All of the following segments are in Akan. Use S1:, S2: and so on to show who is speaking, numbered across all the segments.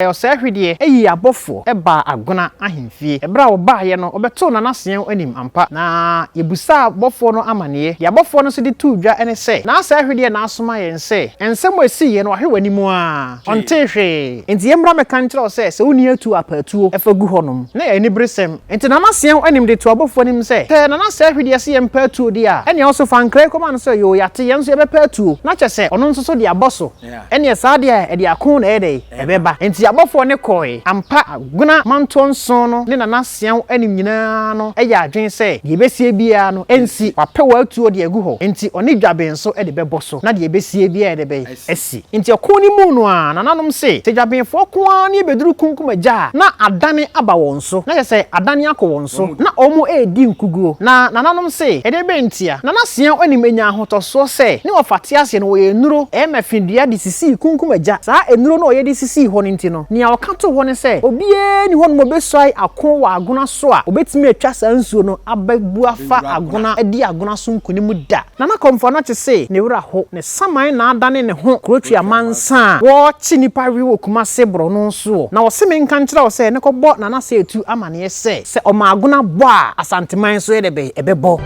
S1: Osei hwede eyi abofo eba Agona ahemfie ebra wo ba ye no obeto na Siaw Anim ampa na yebusa abofo no amane ye abofo no so de tu dwa ene se na Osei hwede na asoma ye nse ensem esi ye no ahwewanimu a onte hwe enti yemra meka nkyere se woni atu apatuo efagu honom na ye ni bresem enti na Siaw Anim de tu abofo nim se te na Osei hwede se ye mpatuo de a ene also fankre koma no se yo yate ye nso ye bepatuo na kyese ono nso so de aboso ene sa de e de akon na ede ebeba enti abofo ne koi ampa Agona manton son no ne na Siaw Anim nyina no eya adwen se de besie bia no ensi wape watuo de agu ho enti one Juaben so de bebo so na de besie bia de be esi enti okoni mu no a nananom se te Juaben fo ko an e beduru kunkum agya na adane aba won so na se adane akọ won so na omo edi nkuguo na nananom se de be ntia na Siaw Anim enya ahotoso se ne ofate ase no wo enuro e mafindua de sisi kunkum agya sa enuro no ye de sisi ho nti no nia okato ho ne se obie ni ho no besoi akon wa Agona so a obetimi atwa sansuo no ababu afa Agona edi Agona so nkunimu da na Okomfo no se ne wura ho ne saman na adane ne ho krotwa mansa wo chi nipa wi wo kuma se bro no so na wo se me nka nkyere wo se ne kobo na se etu amane se o ma Agona bo a Asanteman so ye de ebebo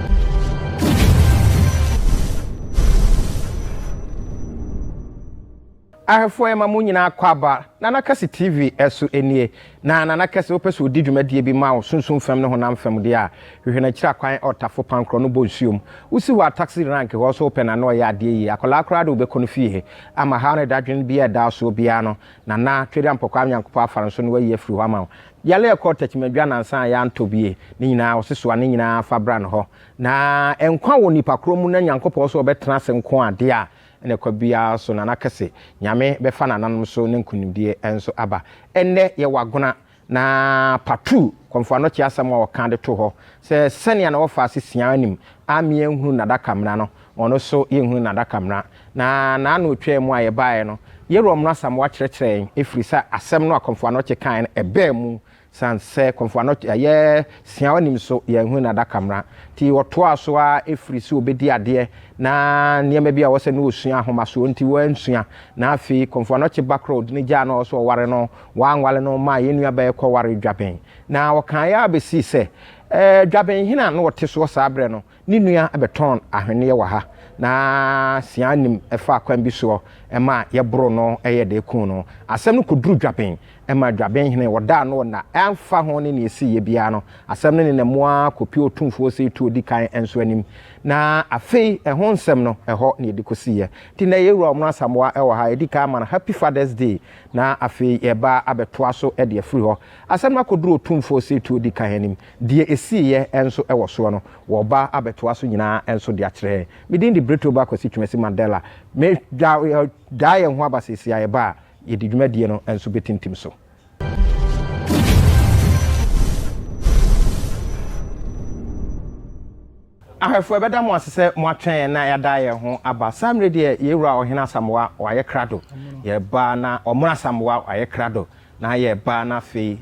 S2: ahefo ema mu nyina kwaba na Kesse TV eso enie na Kesse opeso odi dwumadie bi ma wo sunsun fam ne honam fam de a hwehwe na kira kwan otafo pankro no bonsuom usi wa taxi rank ho so open na no ya de yi akola kra de obekọ fie ama ha ne dadwen bi da so bia no na twede ampokwa nyankopɔ afare so no wayi afiri ho ama yale ekọ tachimadwa na nsan ya ntobie ne nyina oseso ne nyina fa bra no ho na enkwa wo nipa kromu na nyankopɔ so obetena se nko ade a ene kwa bia so na Kesse nyame befa nananom so ne nkunimdie enso aba enne ye Agona na patu Okomfo Anokye asam wa kan de to ho se sene na wo fa ase Siaw Anim amie nhunu na dakamra no ono so ye nhunu na dakamra na no otwa mu aye baaye no ye rom na sam wa kyerɛkyerɛ efiri sa asem no Okomfo Anokye kan ebe mu sanse Okomfo Anokye ye Siaw Anim so ye nhunu na dakamra ti woto aso a efiri so obedi ade na niema bia wo se no osua ahoma so nti wo ansua na afi Okomfo Anokye backroad ni gya no so ware no wanwale no ma yenua ba ekọ ware Juaben na wokan ya besi se Juaben hina no wote so sabre no ni nua abeton ahwene ye waha na Siaw Anim efa kwan bi so ema ye bro no eye de kun no asem no koduru Juaben ema Juaben hine woda no na amfa ho ne ne esi ye bia no asem ne ne moa kopi otumfo se tu odi kan enso anim na afei ho nsem no eho ne edi kosiye ti na ye wura omna samwa ewo ha edi kan man happy Father's Day na afei ye ba abetoa so e de afiri ho asem na koduru otumfo se tu odi kan anim de esiye enso ewo so no wo ba abetoa so nyina enso de akyere midin di breto ba kwasi twemesi Mandela me da ye ho abasisi ye ba ye di dwumadie no enso betintim so ahefo ebeda mo asese mo atwen na ya da ye ho aba samre de ye wura ohena samwa wa ye krado ye ba na omura samwa wa ye krado na ye ba na fe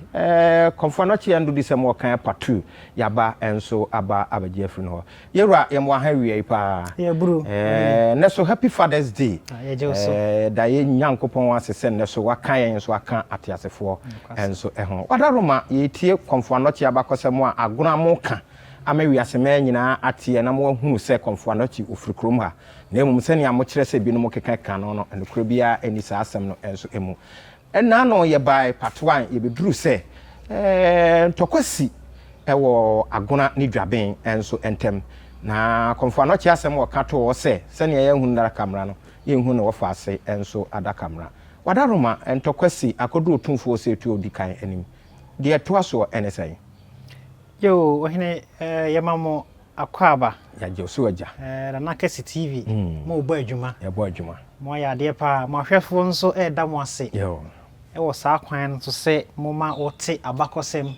S2: Okomfo Anokye ndo di sem kan patu ya ba enso aba abaje afiri no ye wura ye mo ha wie pa
S1: ye buru
S2: ne so happy Father's Day
S1: ye je so
S2: da ye nyankopon asese ne so wakan ye so aka atiasefo enso eho wadaroma ye tie Okomfo Anokye abakosem a Agona mo ka amawiaseme nyina atie na mo hunu se Okomfo Anokye ofurikrom ha na emum se ne amo kyerɛ se bi no mo keka kan no enokro bia eni sa asem no enso emu ena no ye bai part 1 ye beduru se ntokwasi ewo Agona ni Juaben enso entem na Okomfo Anokye asem wo ka to wo se ne ye hunu na kamera no ye hunu na wo fa ase enso adakamera wadaroma ntokwasi akodu otumfo se tu odi kan anim de to aso enesai
S1: yo Hene yamamo akwaba
S2: ya je so aja
S1: na Kesse TV mo bo adwuma
S2: ya bo adwuma
S1: mo ya de pa mo hwefo nso da mo ase
S2: yo
S1: wo saa kwan so se mo ma wote abakosem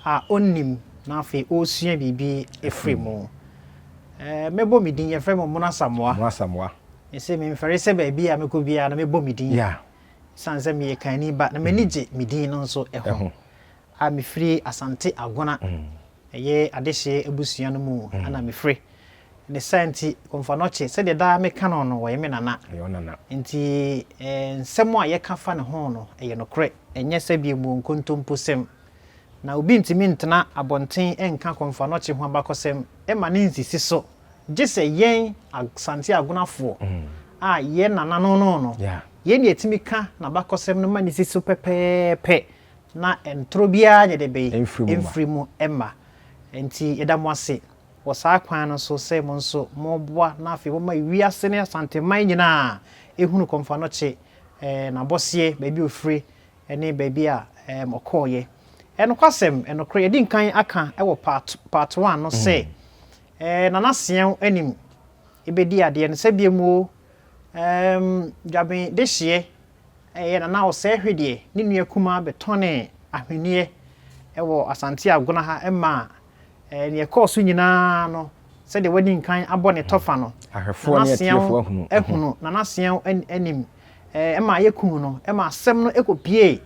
S1: a onnim na afi osua bibi efri mo mebo midin ye frem mo na samwa ese me mfere se ba bia meko bia na mebo midin
S2: ya
S1: sanse me kan ni ba na manije midin no nso eho a mefiri Asante Agona eye adehye ebusua no mu ana mefiri ne santi Okomfo se de da meka no no wo me nana
S2: yo nana
S1: nti nsɛm a yɛka fa ne ho no ɛyɛ nokre ɛnyɛ sɛ bi mu nkontomposɛm na obi ntimi ntena abɔnten enka Okomfo ho abakɔsɛm ɛma ne nsisi so gye sɛ yɛn asante agonafo a yɛn nana no yɛn ne etimi ka na bakɔsɛm no ma ne sisi so pɛpɛɛpɛ na entro bia nye de be emfrimu emma enti yɛda mo ase wɔ saa kwan no so sɛ mo nso mo boa na afi mo ma wiase ne Asanteman nyina ehunu Okomfo na bɔsie baabi ofre ɛne baabi a ɔkɔɔyɛ ɛno kwasɛm ɛno kra yɛdi nkan aka ɛwɔ part 1 no sɛ nana Siaw Anim ebedi ade no sɛ biemu Juaben de hye nana Osei hwede ne nua kuma betɔne ahwenie ɛwɔ asante agona ha ɛma ne kɔɔso nyinaa no sɛ de wadi nkan abɔ ne tɔfa no
S2: ahwefo ne atiefo
S1: ahunu nana Siaw Anim ɛma yɛkum no ɛma asɛm no ekopie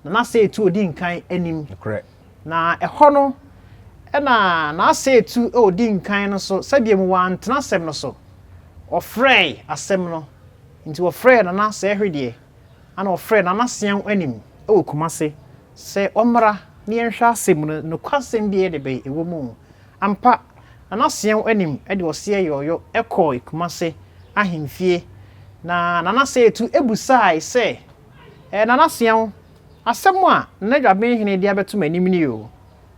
S1: nana sɛ etu odi nkan anim na ɛhɔ no ɛna na sɛ etu odi nkan no so sɛ biemu wantena asɛm no so ɔfrɛ asɛm no nti ɔfrɛ nana sɛ hwede ana ɔfrɛ nana Siaw Anim ɛwɔ Kumase sɛ ɔmra ne yɛnhwɛ asɛm no kwasɛm bi de bɛ ɛwɔ mu ampa nana Siaw Anim ɛde ɔseɛ yɔyɔ ɛkɔ Kumase ahemfie na nana sɛ etu ebusai sɛ nana Siaw asɛm a na Juaben hene de abeto manim ni o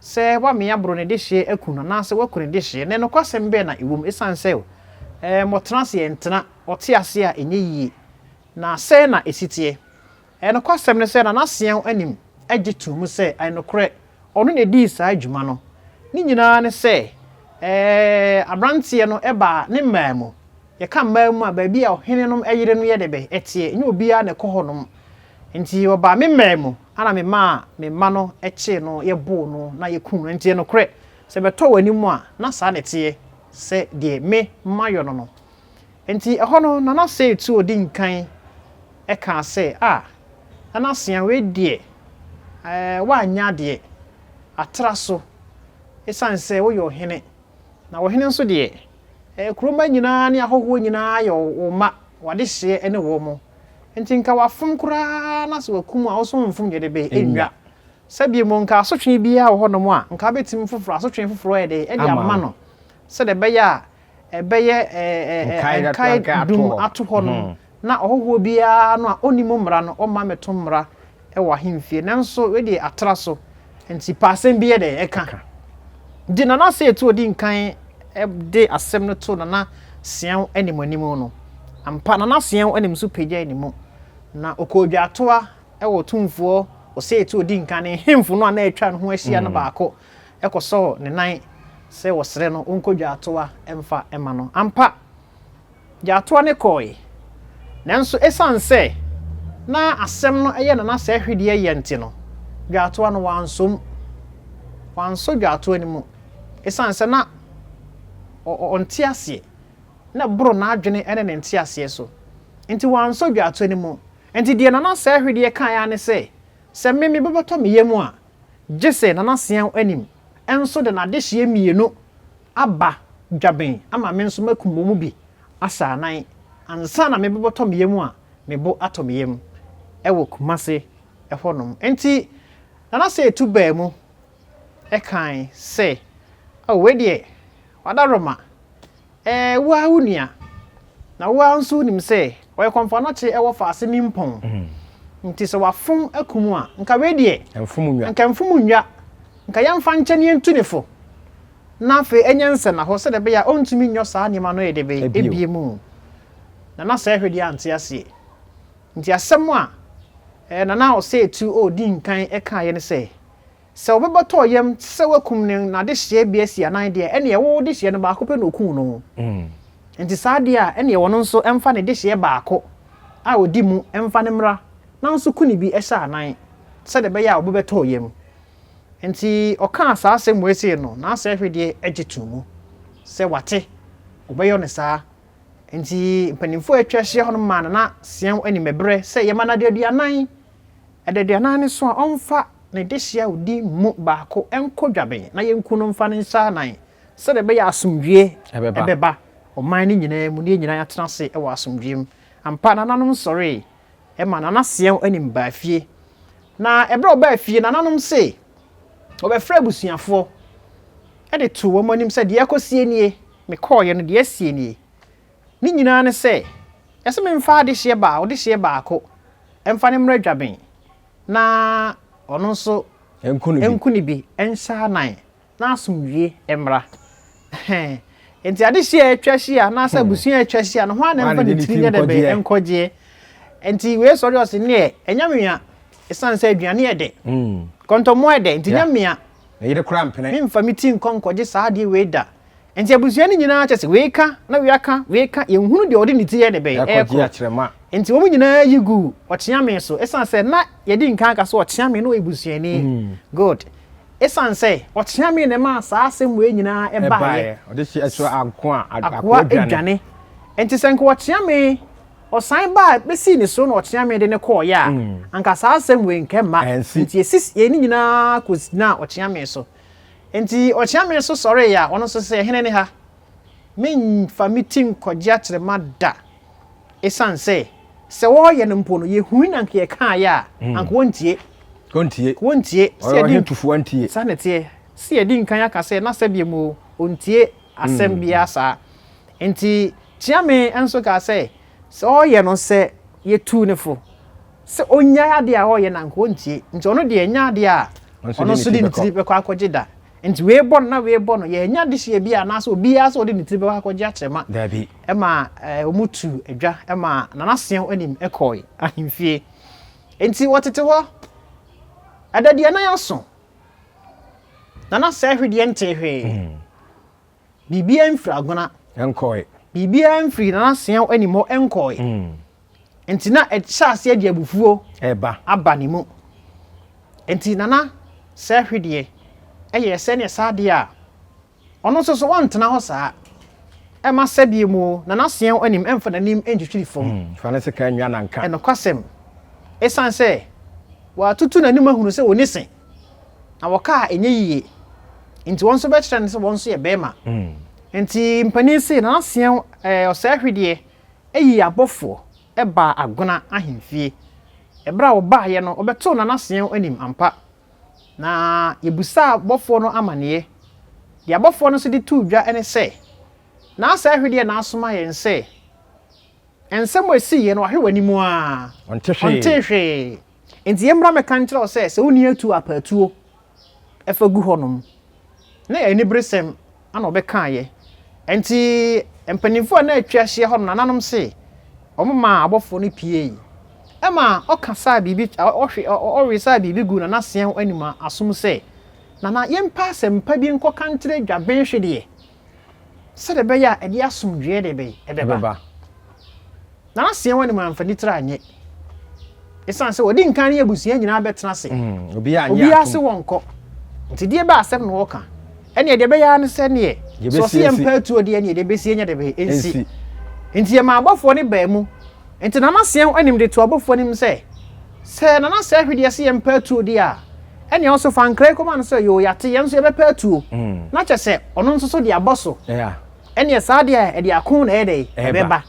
S1: sɛ wa me abro ne de hye akunu na sɛ wakunu de hye ne no kwasɛm bɛ na ɛwɔ mu esan sɛ motena se entena ɔte ase a enye yie na sɛ na esitie no kwasɛm ne sɛ nana Siaw Anim agye tum sɛ ainokre ɔno ne di saa adwuma no ne nyinaa ne sɛ abrantie no ɛba ne maamu yɛka maamu a baabi a ɔhene no ayire no yɛ de bɛ ɛtie nye obi a ne kɔ hɔ nom nti ɔba me maamu ana me ma no ɛkye no yɛbo no na yɛkum no nti nokre sɛ bɛtɔ wani mu a na saa ne tie sɛ de me mayo no nti ɛhɔ no nana sɛ etu odi nkan ɛka sɛ nana Siaw we die wanya de atra so esan sɛ wo yɛ ɔhene na ɔhene nso de kuroma nyinaa ne ahoho nyinaa yɛ wo ma wade hye ene wo mo nti nka wafom kura na so wakum a wo so mfom de be enwa sabie mo nka asotwe bia wo hɔ no mo a nka betim foforo asotwe foforo ɛ de ama no sɛ de bɛyɛ a ɛbɛyɛ kai dum ato hɔ no na ɔhoho bia no a onimo mmra no ɔma meto mmra ɛwɔ ahemfie nanso we de atra so nti paasɛm bia de ɛka di nana sɛ etu odi nkan de asɛm no to nana Siaw Anim no ampa nana Siaw Anim so pagya animu na okodwa atoa ɛwɔ tumfuo Osei etu odi nkan ne hemfo no na atwa no ho ahyia no baako ɛkɔsɔ ne nan sɛ wɔsrɛ no onkodwa atoa ɛmfa ɛma no ampa gya atoa ne kɔe nanso esan sɛ na asɛm no ɛyɛ nana sɛ hwede yɛ nti no gya atoa no wanso gya atoa ni mu esan sɛ na ɔnte aseɛ na boro na adwene ene ne nte aseɛ so nti wanso gya atoa ni mu nti die nana sɛ hwede kan ya ne sɛ me bɛbɛtɔ me yemu a gye sɛ nana Siaw Anim enso de na de hye mienu aba Juaben ama me nso makum mu bi asa nan ansa na me bɛbɛtɔ me yemu a me bo atɔ me yem ɛwɔ Kumase ɛhɔnom nti nana sɛ etu baa mu ɛkan sɛ we de wadaroma wa wunia na wa nso nim sɛ ɔyɛ Okomfo ɛwɔ faase ni mpɔn nti sɛ wafom akumu a nka we de mfum nwa nka yɛmfa nkyɛne yɛntunefo na afe enyense na hɔ sɛ de be ya ontumi nnyo saa nima no yɛ de be ebie mu nana sɛ hwede ante ase nti asɛm a nana Osei etu odi nkan ɛka yɛ ne sɛ obɛbɔtɔ yam sɛ wakum ne na de hye bia si anan de ɛne ɛwo de hye no baako pɛ no okum no nti saa de a ɛne ɛwo no nso ɛmfa ne de hye baako a odi mu ɛmfa ne mra na nso kuni bi ɛhyɛ anan sɛ de bɛyɛ a obɛbɔtɔ yam nti ɔka saa asɛm wese no na asɛ hwede agye tumu sɛ wate obɛyɛ ne saa nti mpanimfo atwa hye hɔ no ma na Siaw Anim mebrɛ sɛ yɛma na de aduanan ɛdaduanan ne so a ɔmfa ne de hye odi mu baako ɛnkɔ Juaben na yɛnku no mfa ne nsa nan sɛ de be ya asomdwie
S2: Ebeba.
S1: ebeba ɔman ni nyinaa mu ne nyinaa atena se ɛwɔ asomdwie mu ampa nananom sɔre ɛma nanaseɛw anim baafie na ɛbra ɔbaafie nananom se ɔbɛfrɛ abusuafo ɛde to wɔn anim sɛ deɛ akɔsie nie me kɔɔyɛ no deɛ asie nie ne nyinaa ne sɛ ɛsɛ me mfa ade hye ba ɔde hye baako ɛmfa ne mmra Juaben na ɔno nso enkuni bi ɛnhyɛ anan na asomdwie ɛmra enti ade hye atwa hye na sɛ abusua atwa hye no ho ana mfa ne tiri ne de be enkɔgye enti we sɔre ɔse ne ɛnyamea esan sɛ aduane ɛde kontomo ɛde enti nyamea
S2: yire kura mpene
S1: me mfa meti nkɔnkɔgye saa de we da enti abusua ne nyinaa kyɛ sɛ we ka na we aka yɛnhunu de ɔde ne ti yɛ de be
S2: ɛkɔgye akyerɛma
S1: enti wɔn nyinaa yigu ɔkyeame so esan sɛ na yɛdi nkan ka so ɔkyeame no ebusuani good esan sɛ ɔkyeame ne ma saa asɛm we nyinaa ɛbaayɛ
S2: ɔde hye ɛso akoa
S1: adwane enti sɛ nko ɔkyeame ɔsan ba besi ne so na ɔkyeame de ne kɔɔyɛ a anka saa asɛm we nkɛma enti esis yɛ ne nyinaa kosina ɔkyeame so enti ɔkyeame so sɔre ya ɔno so sɛ hene ne ha me fa meeting kɔgye akyerɛma da esan sɛ wɔyɛ no mpo no yɛhu na nka yɛka ya anka wontie sɛ yɛdi
S2: tufu antie
S1: sanete sɛ yɛdi nkan aka sɛ na sɛ bi mu ontie asɛm bia saa enti kyeame enso ka sɛ ɔyɛ no sɛ yɛtu ne fo sɛ onya ade a ɔyɛ na nka wontie nti ɔno de nya ade a ɔno so de ne tiri bɛkɔ akɔgye da nti we bɔ no yɛ nya de hye bia na so bia so de ne tiri bɛkɔ akɔgye akyerɛma
S2: dabi
S1: ɛma omutu adwa ɛma nanaseɛw anim ɛkɔe ahemfie enti wɔtete hɔ adadie na yaso nana sɛ hwede nte hwe bibia mfiri Agona
S2: ɛnkɔe
S1: bibia mfiri nanaseɛw anim hɔ ɛnkɔe enti na ɛhyɛ ase adi abufuo
S2: ɛba
S1: aba ne mu enti nana sɛ hwede ɛyɛ sɛ ne saade a ɔno nso so wɔntena hɔ saa ɛma sɛ bi mu nanaseɛw anim ɛmfa nanim ɛntwitwiri fam
S2: fa ne se ka nwa nanka
S1: ɛnokwasɛm esan sɛ wa tutu nanim ahunu sɛ woni se na wɔka enye yie nti wɔn so bɛkyerɛ ne sɛ wɔn so yɛ bɛma nti mpani se nanaseɛw ɔsɛ hwede ɛyi abɔfo ɛba Agona ahemfie ɛbra wo ba yɛ no ɔbɛto nanaseɛw anim ampa na yebusa abɔfo no amane de abɔfo no so de tu dwa ene sɛ na asa hwede na asoma yɛn sɛ ensɛm esi yɛ no ahwe wani mu a
S2: onte
S1: hwe enti yɛmra meka nkyerɛ sɛ woni atu apatuo ɛfa gu hɔnom na ɛni bresem ana ɔbɛka yɛ enti empanimfo na atwa hye hɔ no nanom se ɔmma abɔfo no pie ɛma ɔkasa bibi ɔresa bibi gu na naseɛw anima asom sɛ nana yɛmpa asɛmpa bi nkɔ kankyerɛ Juaben hwedeɛ sɛ de bɛyɛ a ɛde asomdwie de bɛyɛ ɛbɛba na naseɛw anima amfani tra anye esan sɛ wɔdi nkan ne abusua nyinaa bɛtena se obi ase wɔnkɔ nti deɛ ba asɛm no wɔka ɛne deɛ bɛyɛ ne sɛ ne so se yɛmpa atuo deɛ ne deɛ bɛsie nya de bɛyɛ ensi nti yɛ ma abɔfo ne baa mu nti nanaseɛw anim de to abɔfo nim sɛ nana sɛ hwede se yɛmpa atuo deɛ a ɛne ɔso fa nkrai kɔma no sɛ yo yate yɛn so yɛbɛpa atuo na kyɛ sɛ ɔno nso so de abɔ so ɛne saa deɛ a ɛde ako na ɛde ɛbɛba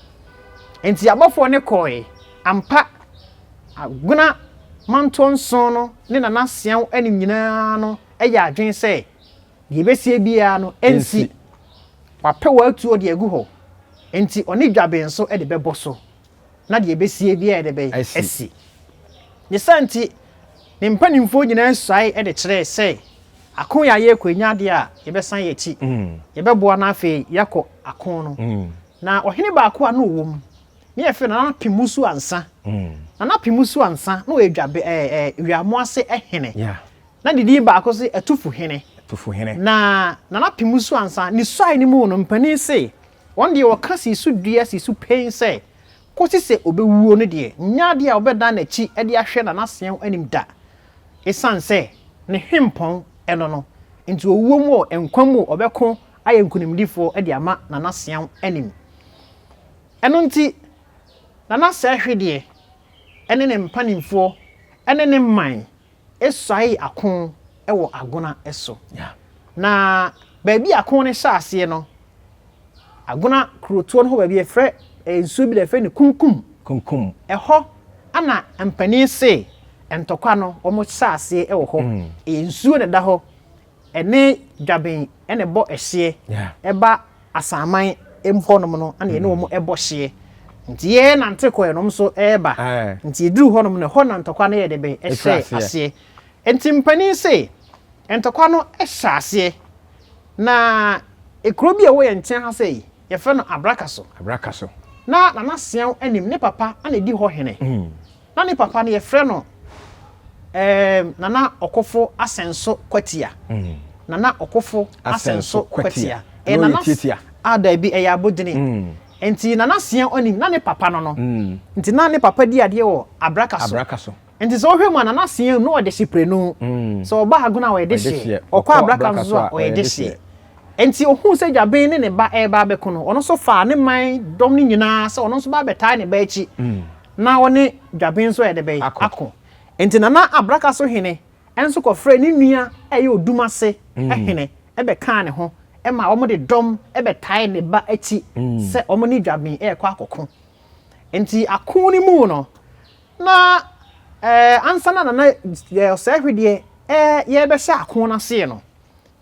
S1: nti abɔfo ne kɔe ampa Agona manto nson no ne nanaseɛw anim nyinaa no ɛyɛ adwen sɛ deɛ bɛsie bia no ensi wapɛ watuo de agu hɔ enti ɔne Juaben so de bɛbɔ so na deɛ bɛsie bia de bɛ esi ne santi ne mpanimfo nyinaa suai de kyerɛ sɛ akon ya yɛ kwanya de a yɛbɛsan yɛ ti yɛbɛboa na afei yakɔ akon no na ɔhene baako a no wom ne yɛfɛ na pimusu ansa na pimusu ansa na Juaben wiamo ase Hene na didi baako se atufu hene na pimusu ansa ni suai ni mu no mpani se wɔn deɛ wɔka si su dua si su pen sɛ kosi sɛ obɛwuo no deɛ nya deɛ a obɛda n'akyi de ahwɛ nanaseɛw anim da esan sɛ ne hempɔn ɛno no nti owuo mu nkwa mu ɔbɛko ayɛ nkunimdifo de ama nanaseɛw anim ɛno nti nanasɛ hwedeɛ ɛne ne mpanimfoɔ ɛne ne man esuai akon ɛwɔ Agona ɛso na baabi akon ne hyase no Agona kroto no ho baabi efre ensuo bi da efre ne kunkum ɛhɔ ana mpani se entokwa no omo hyase ɛwɔ hɔ ensuo ne da hɔ ene Juaben ene bɔ ɛhye ɛba asaman emhɔnom no ana ene omo ɛbɔ hye nti ye nante kɔ enom so ɛba nti duru hɔnom no hɔ na ntokwa no yɛ de be ɛhye ase enti mpani se entokwa no ɛhyase na ekuro bi ɛwɔ yɛ nkyɛn ha sei ye fɛ no abrakaso na nana Siaw anim ne papa ana di hɔ hene na ne papa no ye fɛ no nana Okomfo asenso kwatia nana Okomfo asenso kwatia nana ada bi eya bodini enti nana Siaw anim na ne papa no enti na ne papa di ade wɔ abrakaso enti so hwɛ mu nana Siaw no ɔde hyeprenu so ɔba Agona wɔ de hye ɔkɔ abrakaso a ɔyɛ de hye enti ohu se Juaben ne ba eba be kono ono so fa ne man dom ne nyina se ono so ba betai ne ba echi na woni Juaben so ede be akọ enti nana abrakaso hene enso ko frɛ ne nua eye odumase hene ebe kan ne ho e ma omo de dom ebe tai ne ba echi se omo ni Juaben kɔ akoko enti akon ne mu no na ansa na nana Osei hwede ye be hye akon na se no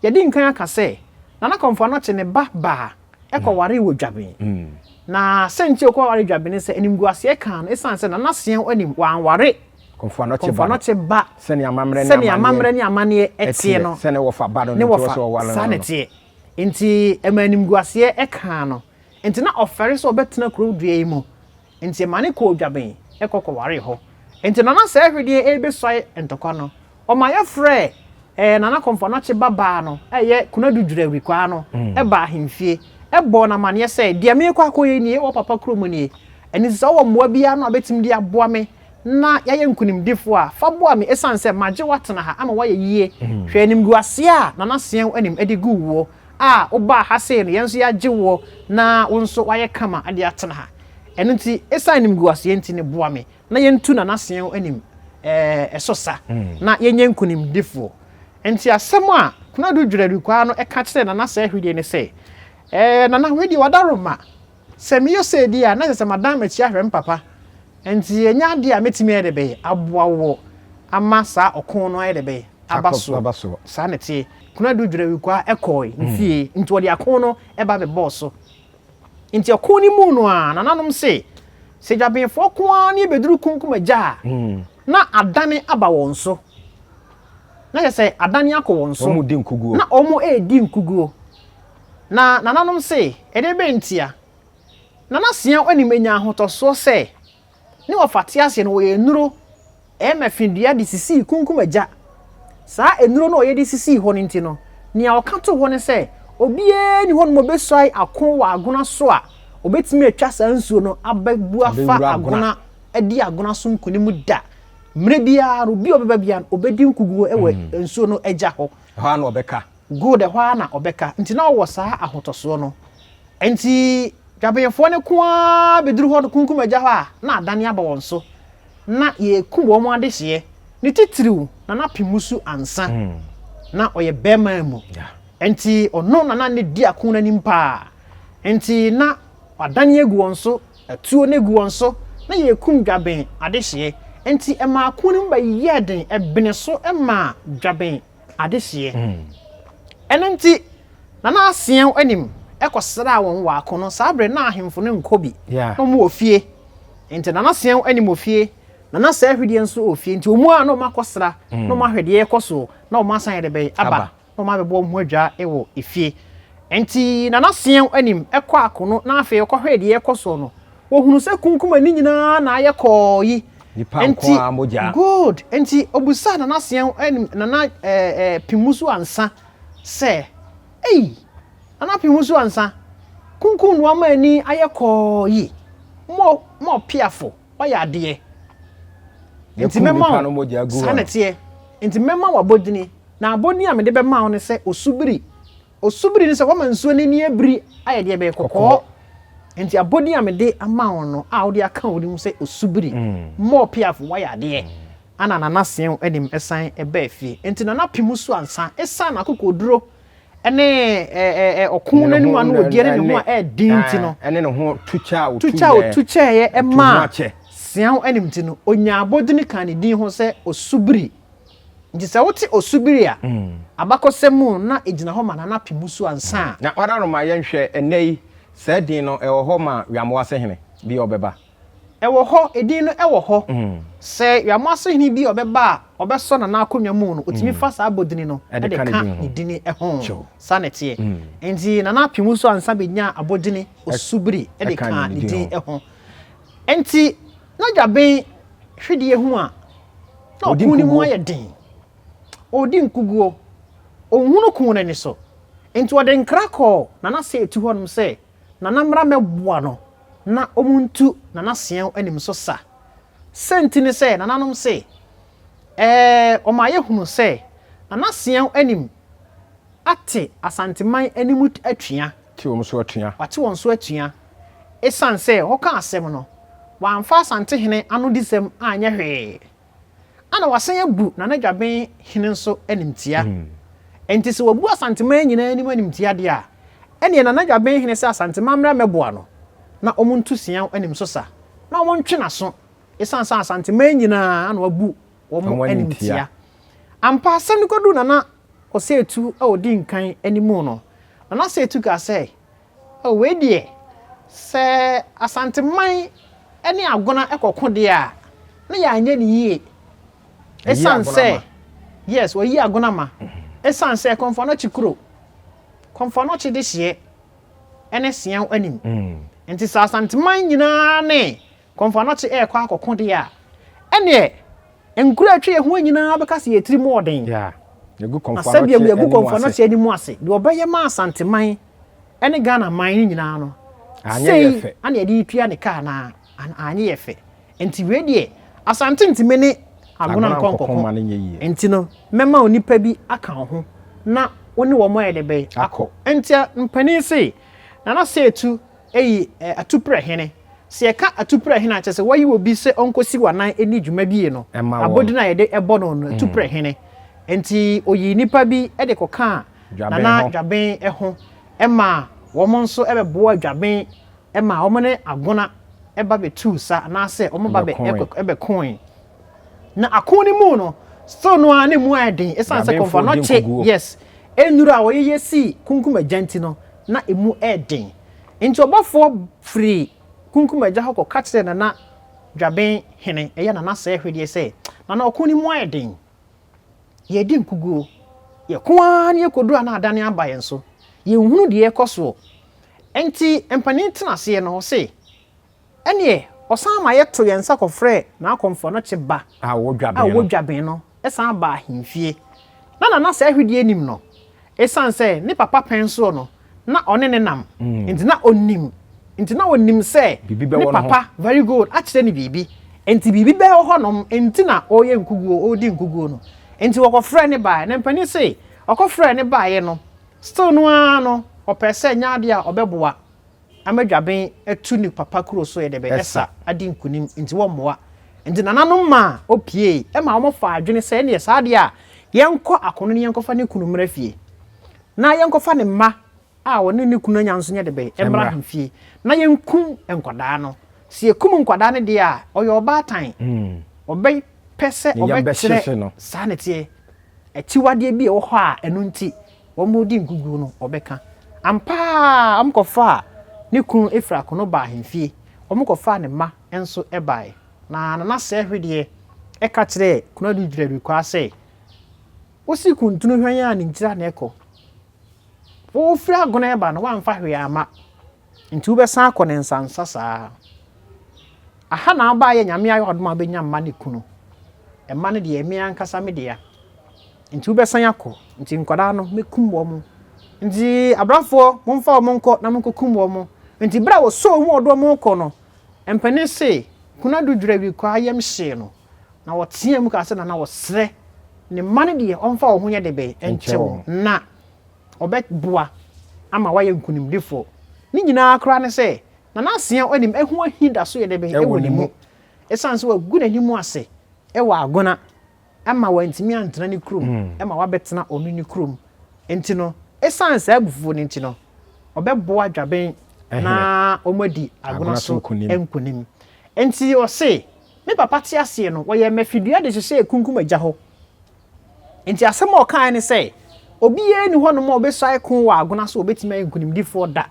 S1: ye di nkan aka se nana Okomfo Anokye ne ba eko ware wo Juaben na senche ko ware Juaben se animguase kan esan se nana Siaw anim wan ware
S2: Okomfo
S1: Anokye ba
S2: sene
S1: amamre ne amane etie no
S2: sene wo fa ba no ne so wale
S1: sanete enti ema animguase kan no enti na ofere so obetena kuro dua yi mu enti mane ko Juaben eko ko ware ho enti nana Osei hwede ebe soi entokwa no o ma ye frɛ nana Okomfo Anokye baba no eye kunadu dwurawi kwa no eba ahemfie ebo na mane se de me kwa akoye ni wo papa kromo ni eni se wo moa bia no abetim de aboa me na yaye nkunimdifo a fa boa me esan se magye watena ha ama waye yie hwe animguase a nana Siaw anim edi guwo a oba ha se no yenso ya gyewo na wonso waye kama ade atena ha eno nti esan animguase enti ne boa me na yentu nana Siaw anim esosa na yenye nkunimdifo enti asɛm a kunadu dwurawi kwa no eka kyerɛ nana Osei hwede ne sɛ nana hwede wadaroma sɛ me yose di a na sɛ madam machi ahwɛ papa enti enya de a metimi ede be aboawo ama sa okon no ede be abaso sa ne tie kunadu dwurawi kwa ekoi mfie nti wode akon no eba be boss nti okon ni mu no a nananom se Juaben fo kwa ne beduru kunkum agya na adane aba won so na yese adani akọ won so
S2: omo di nkuguo
S1: na omo di nkuguo na nananom se ede be ntia nana Siaw anim enya ahotoso se ne wofate ase no we enuro mafindua di sisi kunkum agya saa enuro no ye di sisi ho ne nti no nia okato ho ne se obie ni ho no besoi akon wa Agona so a obetimi atwa saa nsuo no ababu afa Agona edi Agona so nkonimu da mre bia rubi obeba bia obedi nkuguo ewe nsuo no agya ho
S2: ha na obeka
S1: good ha na obeka nti na wo saa ahotoso no enti Juaben fo ne kwa beduru ho kunkum agya ho a na adane aba won so na ye kum wo mo adehye ne titiriw na na pimusu ansa na oye bema mu enti ono na ne di akon na nimpa enti na adane egu won so atuo ne egu won so na ye kum Juaben adehye enti ema akon ba yeden ebene so ema Juaben adehye enenti nana Siaw anim ekosra won wa akono sabre na ahemfo ne nkobi no mo ofie enti nana Siaw anim ofie nana Osei hwede enso ofie enti omu a no makosra no mahwede ekoso na o masan de be aba no ma bebo mu adwa ewo efie enti nana Siaw anim ekọ akono na afi ekohwede ekoso no wo hunu se kunkum ani nyina na ayekọ yi
S2: enti
S1: good enti obusa nana Siaw anim nana pimusu ansa se nana pimusu ansa kunkum no ama ani ayekọ yi mo piafo oya ade enti mema sanete enti mema wabodini na aboni a mede be ma won se osubiri ni se wama nsuo ni ni abiri aye de be kokọ enti aboni a mede ama won no a wode aka wodi mu se osubiri mo piafo waya ade ana nana Siaw anim esan eba afie enti nana pimusu ansa esan na kokoduro ene okun nanim anu odi ene ne ho a din ti no
S2: ene ne ho
S1: tucha ye ma Siaw Anim ti no onya abodini kan ne din ho se osubiri nti se wote osubiri a abakosemu na ejina ho ma na napimusu ansa
S2: na wadano ma yenhwe enei se din no ewo ho ma wiamwase hene bi obeba
S1: ewo ho edin no ewo ho se wiamwase hene bi obeba obeso na akonwa mu no otimi fa sa abodini no e de ka edini eho sanete nti na napimusu ansa benya abodini osubiri e de ka edin eho nti na Juaben hwede hu a na okuni mu aye den odi nkuguo ohunu kun na ni so enti wode nkrakọ na se etu honum se na mra meboa no na omuntu na Siaw Anim so sa senti ni se na nanom se o ma ye hunu se na Siaw Anim ate Asanteman animu atwea
S2: ti wo so atwea
S1: wate won so atwea esan se ho ka asem no wamfa Asante hene anu disem anya hwe ana wasen abu na Juaben hene nso animtia enti se wabu Asanteman nyina anim animtia de a ene na Juaben hene se Asanteman mra meboa no na omuntu Siaw Anim so sa na omontwe naso esan san Asanteman nyina ana wabu omo animtia ampa asem kodu na Osei etu odi nkan animu no na se etu ka se o we die se Asanteman ene Agona ekoko de a na ya anya ni yie esan se yes wo yi Agona ma esan se Okomfo no chikuro Okomfo no chi de hie ene Siaw Anim enti sa Asanteman nyina ne Okomfo no chi ekwa akoko de a ene enkura atwe ho nyina beka se yetiri mu oden
S2: ya yegu
S1: Okomfo no chi animu ase de obeye ma Asanteman ene Ghana man nyina no
S2: anya yefe
S1: ana yedi tua ne ka na anya yefe enti we de Asante ntimene Agona nkonkoko enti no mema onipa bi aka ho na woni wo mo yede be akọ enti mpani se na se etu atupre hene se ka atupre hene a chese wayi obi se onkosi wanan eni dwuma bi no abodi na yede ebo no atupre hene enti oyi nipa bi de koka na Juaben eho ema wo mo nso ebeboa Juaben ema wo ne Agona eba betu sa na se wo mo ba be ebe coin na akoni mu no so no ane mu adin esan se Okomfo no che yes enuru a wo yesi kunkum ajanti no na emu edin nti obofo free kunkum aja hoko katse na Juaben hene eya na se hwede se na okoni mu adin ye di nkuguo ye kwa ne kodu na adane abaye nso ye hunu de ekoso enti empani tena se no se ene osan ma yeto yensa kofre na Okomfo no cheba
S2: wo
S1: Juaben no esan ba ahemfie na se ahwede anim no esan se ne papa penso no na one ne nam enti na onim se ne papa very good akire ne bibi enti bibi be ho nom enti na oye nkuguo odi nkuguo no enti wokofre ne ba na mpani se okofre ne ba ye no still no ano opese nyaade a obeboa Juaben etu ni papa kuro so yede be esa adi nkunim nti wo moa nti nananom ma opie e ma wo fa adwene se ne saade a yenko akono ne yenko fa ne kunu mra fie na yenko fa ne mma a woni ne kunu nyanso nye de be emra hemfie na yenkum enkwada no se yekum enkwada ne de a oyo obatan obey pese obey kire sanete echiwade bi e wo ho a eno nti wo modi ngugu no obeka ampa amkofa ne kun efra kono ba hemfie omkofa ne ma enso ebae na se hwede e ka kire kuna du dwira bi kwa se wosi kuntunu hwan ya ne ntira na eko wo fra Agona eba no wamfa hwe ama nti wo besan akọ ne nsansa saa aha na aba ye nyame ayo odoma benya mma ne kunu e ma ne de emi ankasa me de ya nti wo besan akọ nti nkoda no mekum wo mu nti abrafo momfa wo monko na monkokum wo mu nti bra wo so wo odo mo ko no empani se kuna du dwira bi kwa yam hye no na wo tia mu ka se na wo sre ne mane de onfa wo ho ye de be enchewo na obetboa ama waye nkunimdefo ni nyina akra ne se na Siaw Anim ehu ahida so ye de be ewonimu esanse wa gu nanimu ase ewa Agona ama wantimi antena ne krum ama wabetena onu ne krum enti no esan sa abufuo ni nti no obeboa Juaben na omadi Agona so enkunim enti Osei me papa ti ase no wo ye mafidua de hye kunkum agya ho enti asem o kan ne say obi ye ni ho no ma obesai kun wa Agona so obetime enkunim difo da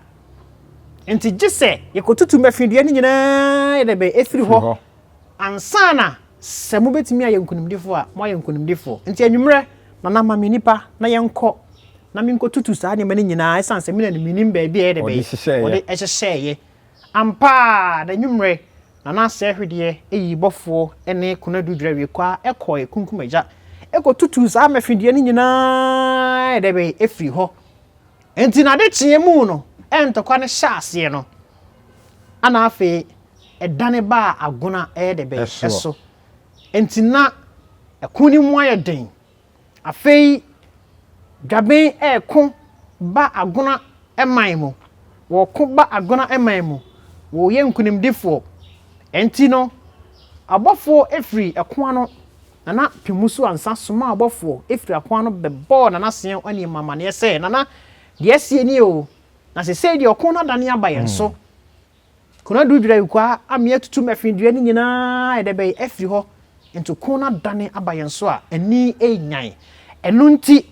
S1: enti gise yekotutu mafidua ni nyina ye de be efiri ho ansana se mo betime ayenkunim difo a mo ayenkunim difo enti anwumre na mama nipa na yenko na minko tutu saa ne mani nyina esanse mina ne minim ba bia de be ode ehye ampa da nwumre na se hwede eyi bofo ene kuna dudra kwa ekoy kunkumaja eko tutu saa mafidie ne nyina de be efiri ho enti na de tie mu no entokwa ne hyase no ana afi edane ba Agona de be eso enti na ekuni mu ayeden afei Juaben ko ba Agona eman mu wo ko ba Agona eman mu wo ye nkunimdifo enti no abofo efiri eko no na pimusu ansa soma abofo efiri eko no bebo na se ani mama ne se na de asie ni o na se de oko no dane abaye so kuna dudura kwa ame atutu mafidua ni nyina de be efiri ho enti kuna dane abaye so a ani enyan enu nti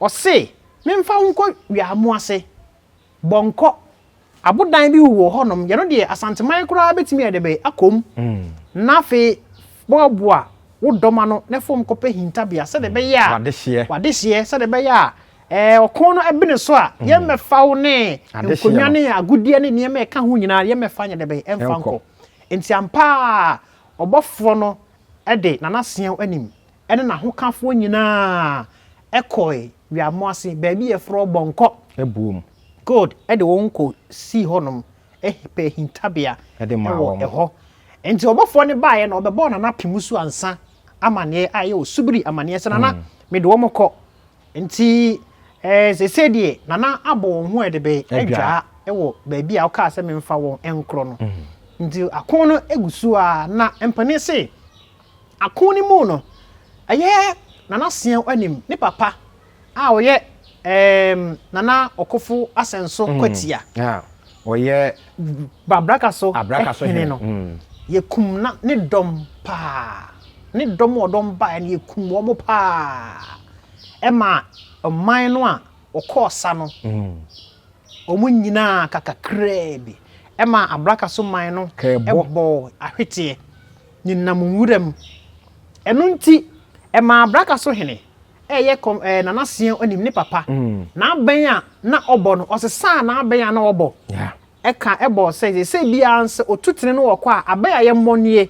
S1: Osei memfa wonko wiamu ase bonko abodan bi wo honom ye no de Asanteman kura betimi edebe akom na fe boboa wodoma no ne fom kope hintabia se de be ya wadehye se de be ya okon no ebine so a ye mefa wo ne nkonwa ne agudie ne ne me ka ho nyina ye mefa nya de be emfanko enti ampa obofo no ede nanasean anim ene na ho kafo nyina ekoy wiamu ase baabi ye fro bonko
S2: ebuom
S1: good ede wonko si honom pe hintabia eho enti obofo ne baaye na obebo na pimusu ansa amane aye osubiri amane se na mede wo mokọ enti se sedie na abo ho ede be adwa ewo baabi a oka se memfa won enkro no nti akon no egusu a na empane se akon ni mu no aye nana Siaw anim ne papa a oye nana Okomfo asenso kwatia
S2: oye
S1: babraka so Hene no yekum na ne dom pa ne dom odom ba ne yekum wo mo pa ema oman no a okosa no omu nyina kakakrebi ema abraka so man no ebo ahwete nyinam nwuram enu nti ema abraka so Hene eye nana Siaw anim ne papa na aban a na obo no osesa na aban a na obo eka ebo se bia anse otutene no wokọ a aban a ye mmonie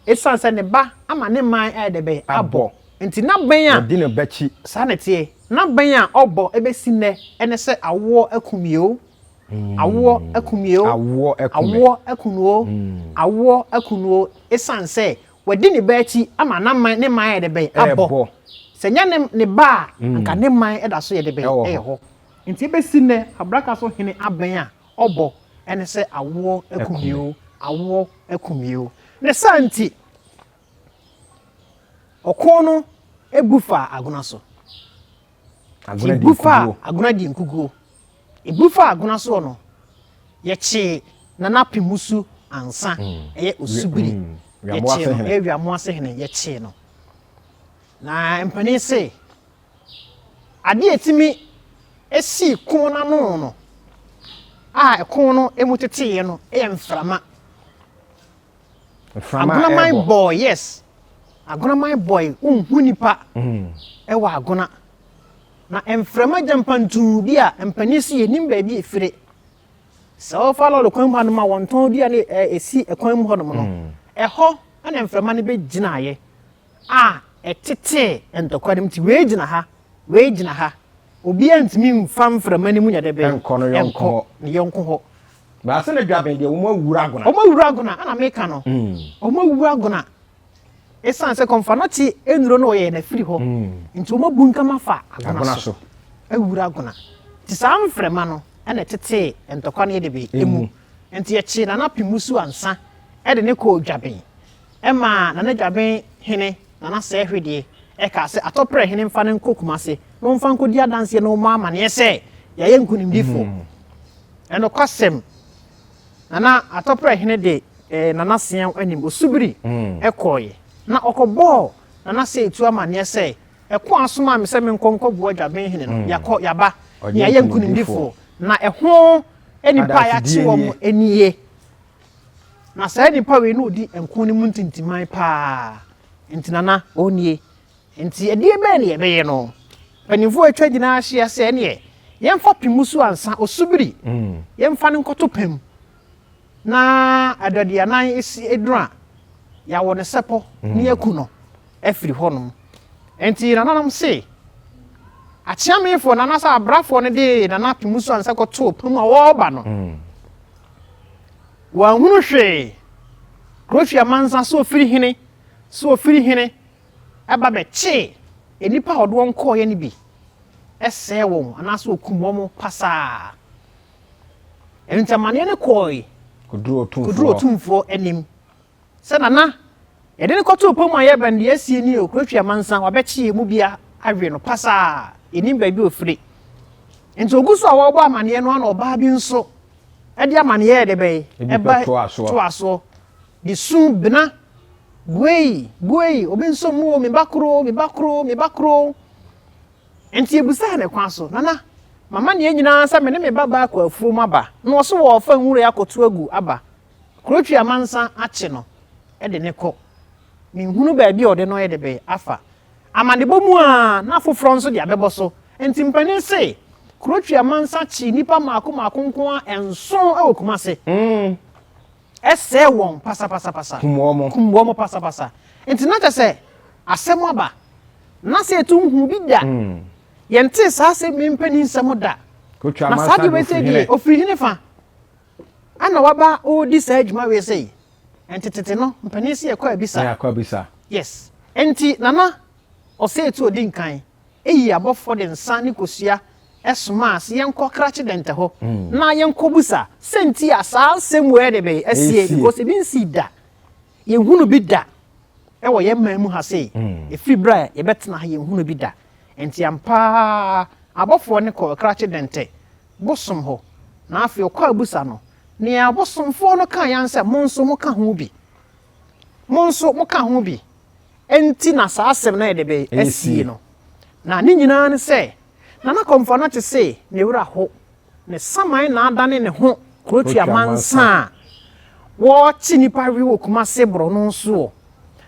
S1: esanse ne ba ama ne man edebe abo nti na ban a
S2: di ne bachi
S1: sanete na ban a obo ebesi ne ene se awo akumio awo akumio awo akunuo awo akunuo esanse wadi ne bachi ama na man ne man edebe abo senya ne ba anka ne man eda so edebe ho nti ebesi ne abraka so Hene aban a obo ene se awo akumio ne santi okono ebufa Agona so Agona di nkugo ebufa Agona so no ye che na pimusu ansa eye osubiri ye che no ewiamu ase Hene ye che no na empane se ade etimi esi kona no ekon no emutete no emframa Agona my boy yes Agona my boy unhunipa ewa Agona na emframa jampantu bia empanisi enim ba bi efire so follow the kwan ma wonton bia ne esi ekwan mu hono no eho ana emframa ne be ginaye etete entokwadem ti we gina ha obi antimi mfa mframa ne mu nya de be enko ho
S2: ba se ne Juaben de wo awura
S1: Agona ana meka no omo awura Agona esanse konfanati enuro no ye na firi ho nti omo bunka mafa Agona so awura Agona ti sam mframa no ana tete entokwa ne de be emu nti ye chi na pimusu ansa e de ne ko Juaben ema na Juaben Hene na se hwede e ka se atopre Hene mfa ne nkokumase no mfa nkodi adanse no ma amane se ya ye nkunimdifo eno kwasem nana atopra hene de nana Siaw Anim osubiri ekoye na okobo nana se etu amane se eko asoma me se me nkonko bo Juaben hene no yakọ yaba ya ye nkunimdifo na eho enipa ya chi wo mo eniye na sa enipa we no di enkun mu ntintimai pa ntinana onie nti edie be ne yebeye no panifo atwa gina ahia se ne yemfa pimusu ansa osubiri yemfa ne nkoto pam na adade anan esi edura ya wo ne sepo ne yaku no afiri honom enti nananam se achiamefo nanasa abrafo ne de nana pimusu ansa koto pam a wo ba no wa hunu hwe Krotia mansa so firi hene aba be che enipa odo nko ye ne bi ese wo anaso okum mo pasa entamane ne koi kuduro tumfo Anim se nana yede ne koto pom aye bande asie ni Krotia mansa wa be che mu bia awe no pasa enim ba bi ofiri enti oguso a wo bo amane no na oba bi nso edi amane ye de be eba to aso di sun bina Gwei obenso mu me bakro enti ebusa ne kwaso nana mama ne nyina sa me ne me baba kwa afuo maba na wo so wo fa nwure akoto agu aba Krotia mansa ache no e de ne kọ me hunu ba bi ode no ye de be afa amade bomu a na foforo nso de abebo enti mpani se Krotia mansa chi nipa maako nko a enso e okumase ese won pasa kumwomo pasa enti na tese asem aba na se etu hu bi da yente sa se mempani nsem da na sa de we se die ofiri hene fa ana waba o di sa adwuma we se enti tete no mpani se yakọ abisa yes enti nana Osei etu odi nkan eyi abofo de nsa ne kosua esuma ase yenko krache dente ho na yenko busa senti asa asem we de be asie because ebi nsi da yenhunu bi da e wo yemma mu ha sei efiri bra ye betena ha yenhunu bi da enti ampa abofo ne ko krache dente bosom ho na afi okwa abusa no ne abosomfo no kan yanse monso mo ka ho bi enti na sa asem na de be asie no na ni nyina ne se nana Okomfo na te se ne wura ho ne saman na adane ne ho Krotia mansa wo chi nipa wi okuma se bro no nso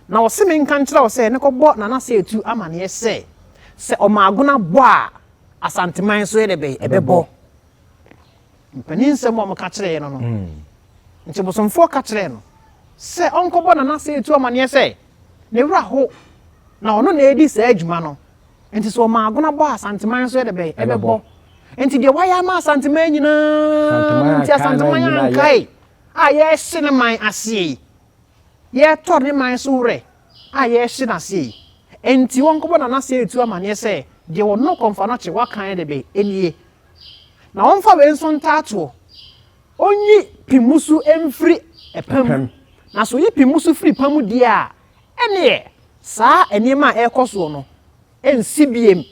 S1: na wo se men kan kira wo se ne ko bo nana se etu amane se Agona bo a Asanteman so ye be ebebo mpanin se mo ka kire no nti bosomfo ka kire no se onko bo nana se etu amane se ne wura ho na ono na edi se adwuma no enti so Agona bo Asanteman so de be ebebo enti de waya ma Asanteman nyina enti Asanteman kai ye sineman asie ye tori man so re ye sina asie enti wonko bo na se etu amane se de wono Okomfo no che wakan de be enie na wonfa we nso ntato onyi pimusu emfri epam na so yi pimusu fri pam di a ene saa enema ekoso no ensibiem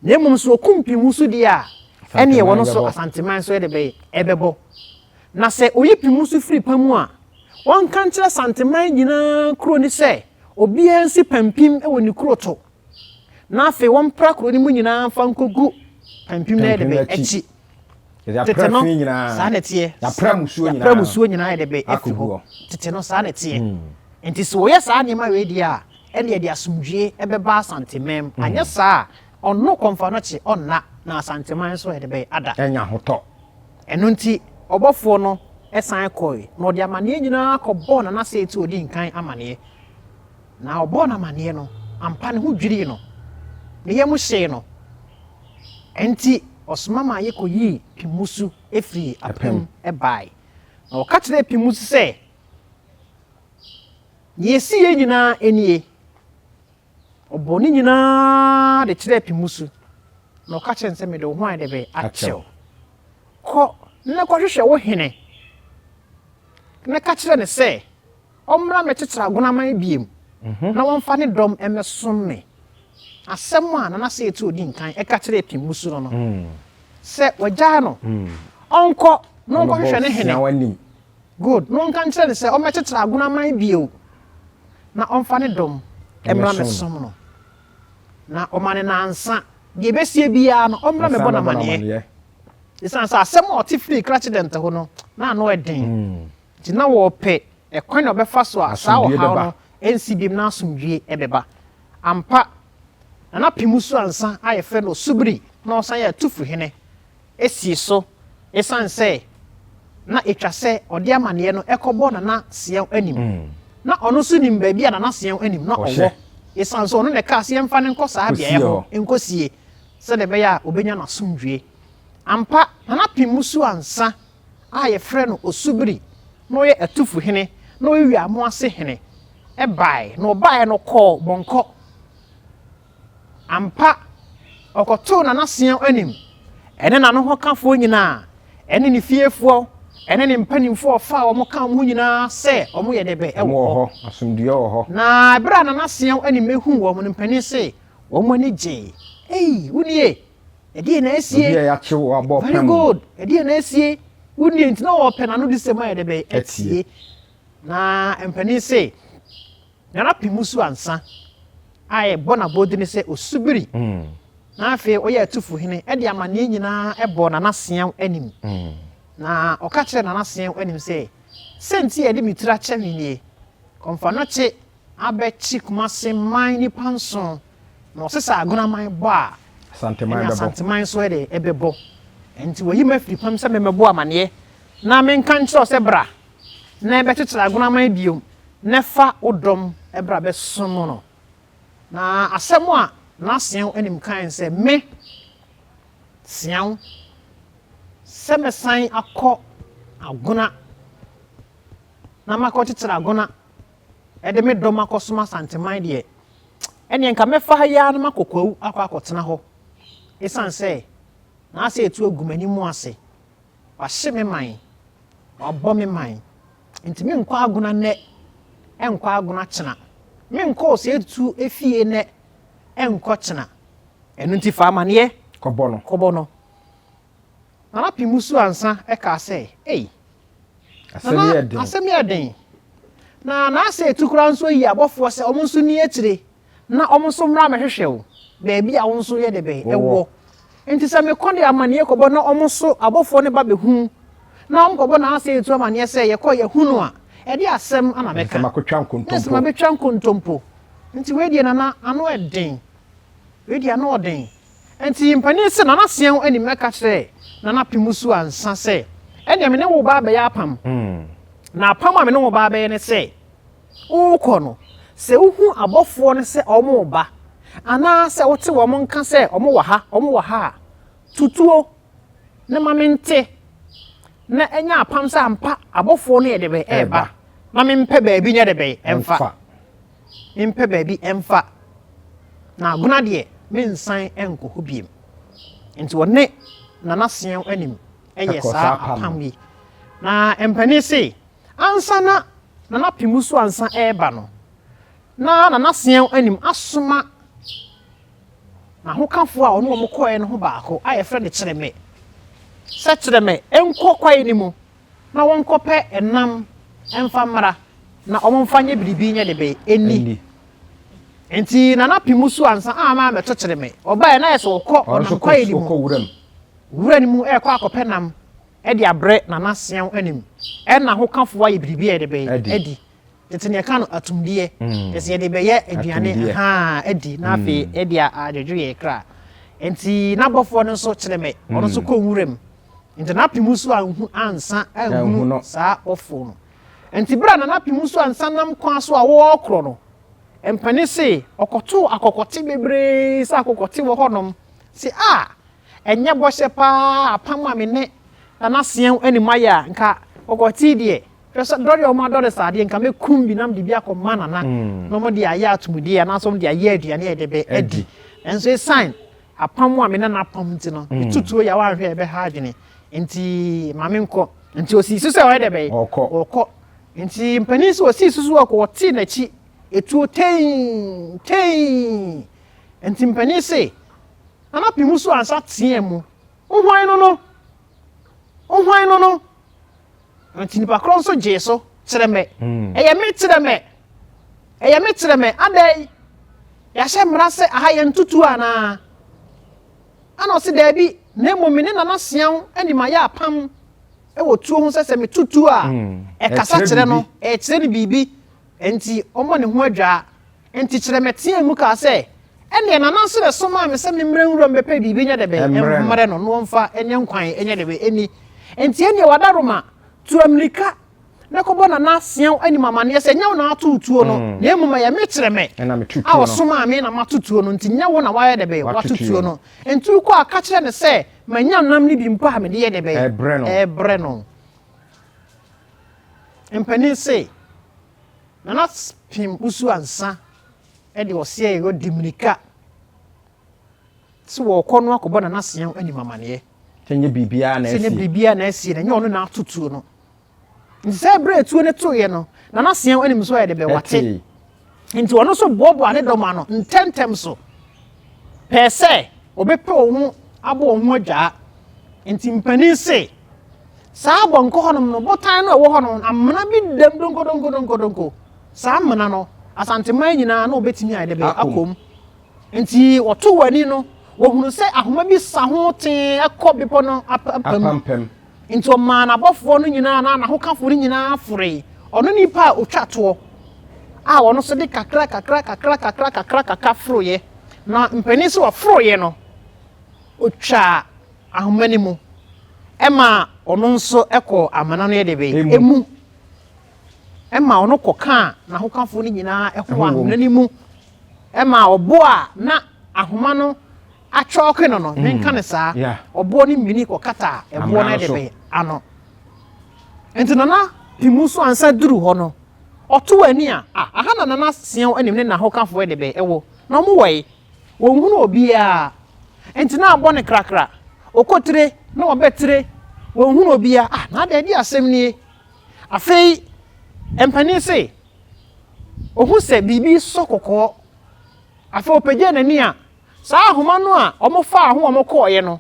S1: nemum so kumpi musu dia ene wono so Asanteman so de be ebebo na se oyipi musu firi pamu a won kan kire Asanteman nyina kro ni se obi ensi pampim e woni kro to na fe won pra kro ni mu nyina fa nkogu pampim na de be echi tete no sa na tie
S2: ya pra musuo
S1: nyina de be efiho tete no sa na tie enti so ye sa nyema we dia ene de asumdwe ebeba Asanteman anya sa ono Okomfo no che onna na Asanteman so de be ada
S2: enya hoto
S1: eno nti obofo no esan koi no de amane nyina akọbọ na se eti odi nkan amane na obọ na amane no ampa ne ho dwiri no ne yemu hye no enti osmama ye koyi pimusu efri apem ebai na o ka kire pimusu se yesi ye nyina enie oboni nyina de kire pimusu na o ka kire nse me de ho an de be achew ko na ko hwehwe wo Hene na ka kire ne se omra metitra Agonaman biem na wonfa ne dom emesom me asem a na se eti odi nkan e ka kire pimusu no se wagya no onko no nko hwehwe ne Hene good no nka nkyere ne se o metetra Agona man bio na omfa ne dom emra mesom no na omane na ansa de besie bia no omra me bona mane isan sa asem o ti free accident ho no na no eden ti na wo pe ekwan na obefa so asa wo ha no ensibim na asomdwie ebeba ampa na pimusu ansa ayefe no subiri na osan ya tufu Hene esie so isan se na etwa se ode amane no ekobo na Siaw anim na ono so nim ba bia na Siaw anim na owo isan so ono ne ka se mfa ne nkosa bia ye ho enkosie se de be ya obenya na asomdwie ampa na pimusu ansa ayefe no osubiri no ye atufu Hene no wi amo ase Hene e bai no bai no call bonko ampa okoto na Siaw anim ene na no ho kafo nyina ene ni fiefo ene ni mpanimfo fa wo mo kan ho nyina se o mo ye debe e wo ho
S2: asomdue wo ho
S1: na bra na Siaw anim ehu wo mo mpani se wo mo ni je wunie edi na esie
S2: edi ya che wo abo pam
S1: very good edi na esie wunie ntina wo pe na no di se mo ye debe etie na mpani se na pimusu ansa aye bona bodi ni se osubiri na afi oye atufu Hene e de amane nyina ebo na Siaw anim na oka kire na Siaw anim se senti e de mitira chemini komfa no che abechi kumase man ni panson na osesa Agona man bo a Asanteman so de ebebo enti wayi mafiri pam se memebo amane na menka nkire se bra na ebetitira Agona man biom na fa odom ebra be somo no na asemu a na Siaw anim kan se me Siaw se me san akọ Agona na makotitira Agona e de me dom akosoma Asanteman de ene nka me fa ya na makokwawu akotena ho isan se na ase etu agumani mu ase wa hye me man wa bọ me man ntimi nkọ Agona ne enkọ Agona kyena me nkọ se etu efie ne enkọ kyena enu nti fa amane kobo no na pimusu ansa e ka se asemi eden na ase etu kura nso yi abofo se omo nso ni etire na omo nso mra mehwehwew beebi a wonso ye de be ewo enti se me konde amane kobo na omo nso abofo ne ba behu na omo kobo na ase etu amane se ye ko ye hunu a e de asem ana meka ma betwa nkontompo enti we die na ano eden we die na oden enti mpani se na Siaw anim meka kire na pimusu ansa se ene me ne wo ba ya apam na apam a me ne wo ba ne se uko no se uhu abofo ne se omo ba ana se wote wo mo nka se omo wa ha tutuo ne mamente na enya apam se ampa abofo ne de be eba na me mpe baabi nya de be emfa mpe baabi emfa na Agona de me nsan enko hobiem enti wone na Siaw anim eye sa apam yi na empani se ansa na pimusu ansa eba no na Siaw anim asoma na hokafo a ono mo koe no ho baako aye frɛ de kyerɛ me sɛ kyerɛ me enko kwae ni mu na wonkope enam emfa mara na omomfa nye biribi nye de be eni enti na pimusu ansa ama me to kyerɛ me obae na yeso okɔ onam kwae ni mu wura ni mu ekɔ akɔpɛ nam e de abre na Siaw anim na hokafo aye biribi e de be edi tete ka no atumdie ese de be ye aduane edi na afi e de adwedwe ye kra enti na bofo no so kyerɛ me ono so kɔ wuram enti na pimusu ansa ahunu saa bofo no enti bra na pimusu ansa nam kwa so a wo kro no empani se okoto akokote bebre sa akokote wo honom se enya bɔhye pa apam a me ne na Siaw anim aya nka okote de pesa dori o ma dori sade nka me kumbi nam de bia ko manana no mo de aya atumudi na so mo de aya aduane e de be edi enso e sign apam a me na apam nti no tutu ya wa hwe e be ha adwene nti mame nko nti osi so se o de be okọ nti mpani so osi susu okọ ti na chi etu ten nti mpani se na pimusu ansa tie mu Ohwan no anti nipa kro so je so kyereme eye me kyereme adai ya hye mra se aha ye ntutu ana ana se da bi na momene na na Siaw anima ya apam e wo tuo ho se me tutu a e kasa kyere no e kyere ni bibi enti omo ne ho adwa enti kyereme tie mu ka se ene na na so le so ma me se me mra nwuro mbepe bibi nya de be emre no no mfa enye nkwan enye de be eni enti ene wadaroma tu Amerika na kobo na Siaw anima mane se nyawo na atutuo no na emuma ya me kyereme
S2: na me tutuo
S1: a wo so ma me na matutuo no enti nyawo na wa ye de be watutuo no enti ko aka kyere ne se manya nam ni bi mpa me de ye de be ebre no empani se na pim usu ansa e de ose e go Dominica so wo kono akobo na Siaw anima mane
S2: tenye bibia na
S1: esi na nya ono na atutuo no nse bre tuo ne toye no na Siaw anim so ye de be wate nti ono so bobo ane doma no ntentem so pese obepe ohun abo ohun adwa nti mpani se saa bonko honom no botan no wo honom amana bi dem donko saa amana no Asanteman nyina na obetimi aye de be akom nti woto wani no wo hunu se ahoma bi sa ho ten akobipo no apam nti o ma na bofo no nyina na ho kafo no nyina afore ono nipa otwato a wono so de kakra froye na mpani so froye no otwa ahoma ni mu ema ono nso eko amana no ye de be emu ema ono koka na ho kafo no nyina ehwa ahoma ni mu ema obo a na ahoma no achoke no menka ne saa obo ni mini kokata ebo na de be ano enti na pimuso ansa duru ho no oto ani a aha na Siaw anim ne na ho kafo de be ewo na mo wai wo hunu obi a enti na abo ne krakra okotire na obetire wo hunu obi a na da di asem ni afei empani se ohu se bibi sokoko afei opege na ni a saa ahoma no a omofa aho omokoye no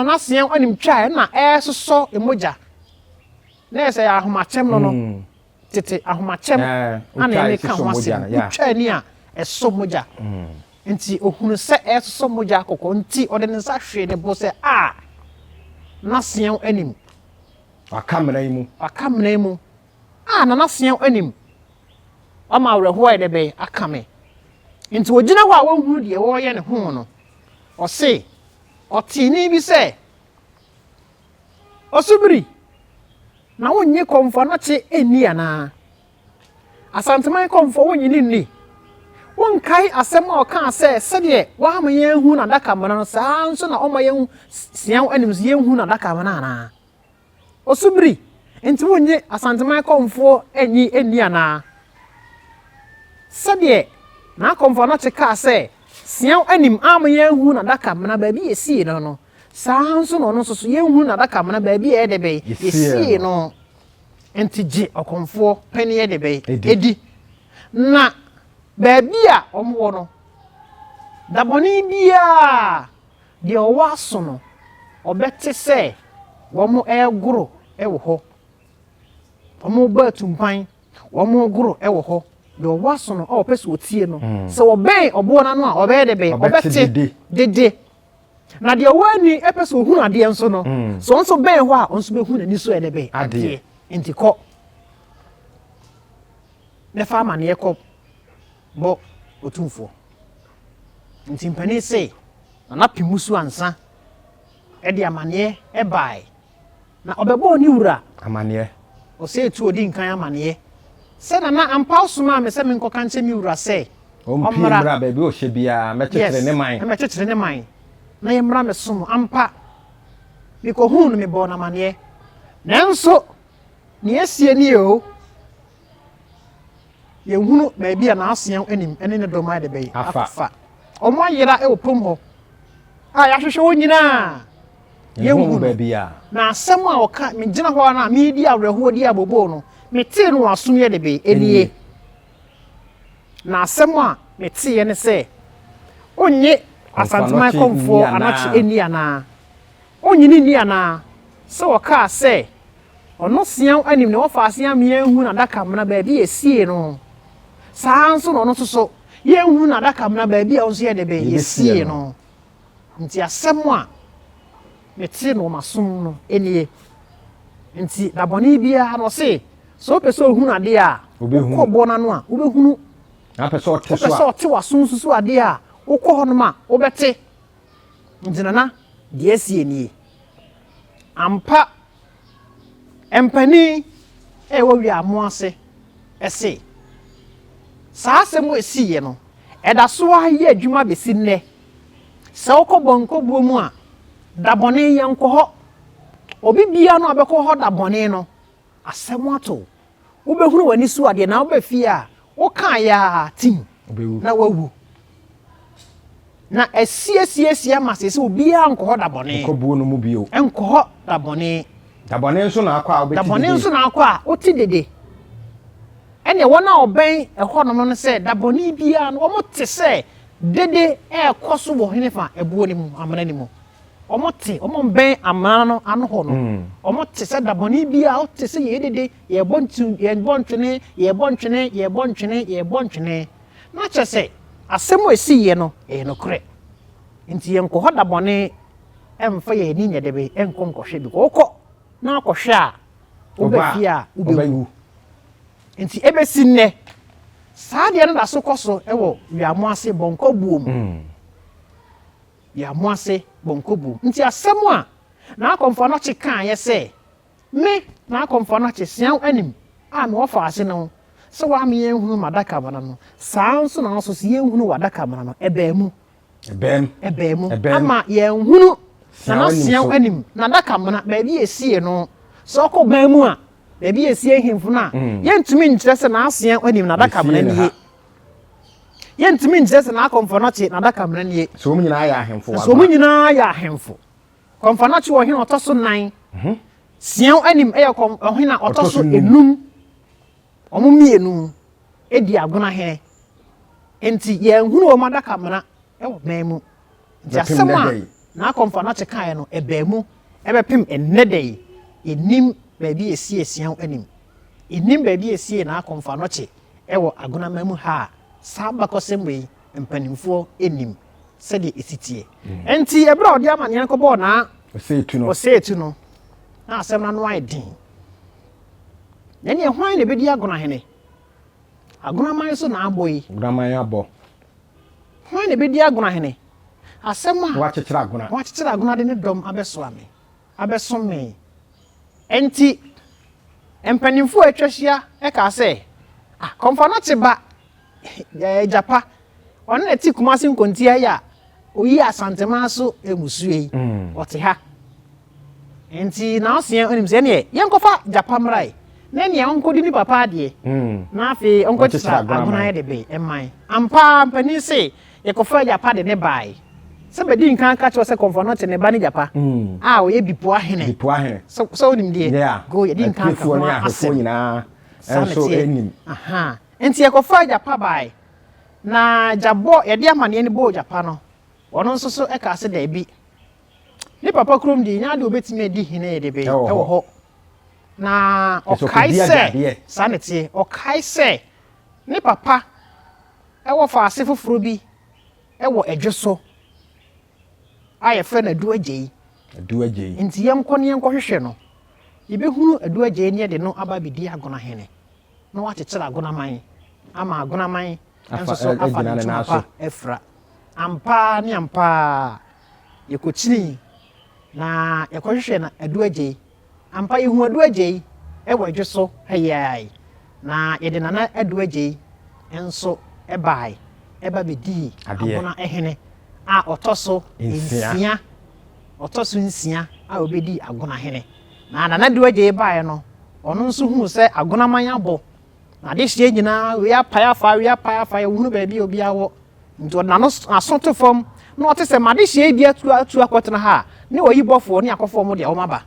S1: na Siaw anim twa na soso emoja na ese ahoma chem no tete ahoma chem ana ene ka ho asem twa ni a eso moja nti ohunu se soso moja kokko nti ode ne sa hwe ne bo se na Siaw anim
S2: akamna imu na Siaw anim ama awreho de be akame nti ogina ho a wonhuru de wo ye ne ho no ose otini bi se osubiri na wonye Okomfo na che eni ana Asanteman Okomfo wonyi ni wonkai asem a oka se de wa ma ye hu na daka mana no saa nso na oma ye hu Siaw anim ye hu na daka mana ana osubiri nti wonye Asanteman Okomfo eni ana de na Okomfo na cheka se Siaw anim am ye hu na daka mana ba bi esi no saa nso no so ye hu na daka mana ba bi e de be esi no enti ji Okomfo pani e de be edi na ba bi a omwo no daboni bia de owaso no obete se wo mo egoro e wo ho omo ba tumpan wo mo goro e wo ho de owaso no o pese otie no se wo ben obo na no a obe de be obete dede na de wani e pese ohunu ade enso no so nso ben ho a onso be hu na ni so e de be ade enti ko ne fa ma ne ko bo otumfo nti mpani se na pimusu ansa e de amane e bai na obebo ni wura amane
S1: Osei tu odi nkan amane se na ampa osuma me se me nkoka nche mi wura se
S2: omra ba bi o hye bia mechetere ne man
S1: na ye mra me som ampa mi ko hunu me bo na amane nanso ni esie ni o ye hunu ba bia na Siaw anim ene ne doma de be afa omo ayira e opom ho ya hwehwe wonyina ye hunu
S2: ba bia
S1: na asem a oka me gina ho na me di awreho di abobo no me te no asom ye de be enie na asem a me te ye ne se onye Asanteman Okomfo anachi eni ana onyini ni ana se woka se ono Siaw Anim ne wofa Siaw me hu na daka mna ba bi esie no saa nso no so ye hu na daka mna ba bi a onso ye de be esie no nti asem a meti no masom no enie nti daboni bia no se so pese ohunu ade a ko na no a obehunu
S2: na pese o te so
S1: pese o te waso susu ade a ukọ ho no ma obete nti nana de esie nie ampa empani wo wi amo ase ese saa semo esiye no eda so aye adwuma besi nne se ukọ nko buo mu a dabone ye nko ho obi bia no abekọ ho dabone no asemo ato ubehunu wani su ade na obefi a woka ya tim na wawu na esiesie masese obi a nko ho dabone
S2: ko buo no mu bio
S1: enko ho dabone
S2: nso na akwa obeti
S1: dabone nso na akwa oti dede ene wona oben eho no no se dabone bia no omote se dede ekoso wo henefa ebuo ni mu amana ni mu omote omomben amana no ano ho no omote se dabone bia ote se ye dede ye bontu ye bontwene na chese asemo esiye no no kre nti ye nko ho dabone emfa ye ni nyedebe enko nkohwe bi kokọ na akohwe a obefi a ubewu nti ebesi nne saa de no da so koso ewo wiamo ase bonko buom wiamo ase bonko buom nti asemo a na Okomfo no chikan ye se me na Okomfo no chi Siaw Anim a me wofa ase no so wa me yenhunu madaka bana no saa nso na so se yenhunu wadaka bana no ebemu ama yenhunu na Siaw Anim na daka bana ba bi esie no so ko ban mu a ba bi esie himfu na yentumi nkyere se na Siaw Anim na daka bana nie yentumi nkyere se na Okomfo no chi na daka bana nie
S2: so mu nyina ya ahemfo
S1: so mu nyina ya ahemfo Okomfo no chi wo hene otoso 9 Siaw Anim kom hene otoso enum omumienu edi Agona hene enti ye hunu o madaka mna ewo memu jasema na Okomfo no chekae no ebemu ebepem ennedei enim ba bi esie Siaw Anim enim ba bi esie na Okomfo no che ewo Agona mamu ha saba kosemwe mpanimfo enim sede esitie enti ebra odi amane ko bo na Osei tu no na asem na no aidin nani ehwan ne bedi Agona hene Agona man so na aboyi
S2: Agona man abo
S1: hwan ne bedi Agona hene asem a
S2: wa chechira
S1: Agona de ne dom abeso ame abeso me enti empanimfo atwahia e ka se Okomfo no cheba japa ono na ti Kumasi nkonti ya oyi Asanteman so emusue ote ha enti na Siaw Anim se ne yenkofa japa mrai na ne onkodi ni papa de na afi onkoti sa Agona de be emman ampa mpani se yekofa japa de ne bai se be di nkan ka cho se Okomfo no te ne ba ni japa oye bipo ahene so onim de go ye di nkan ka no asem
S2: nyina enso enim
S1: enti yekofa japa bai na jabo ye de amane ni bo japa no ono nso so e ka se da bi ni papa krom di nya de obetime di hene de be e wo ho na okaise sanete okaise ni papa e wo fa ase foforo bi e wo edweso aye fe na aduagye nti yemko ne yenko hwehwe no yebehunu aduagye ne de no aba bidi Agona hene no watetera Agona man ama Agona man enso so afa ne papa efra ampa ni ampa yekochini na yekohwehwe na aduagye ampa yehu aduagye e wo edweso hayai na yede nana aduagye enso ebai eba bedi Agona ehene a otoso nsia a obedi Agona hene na nana aduagye bai no ono nso hu se Agona man abo na de hye nyina we apaya fa ehunu ba bi obi awo nto na no asoto fom na ote se made hye bi atu akotena ha ne oyibofo ne akofo mo de omaba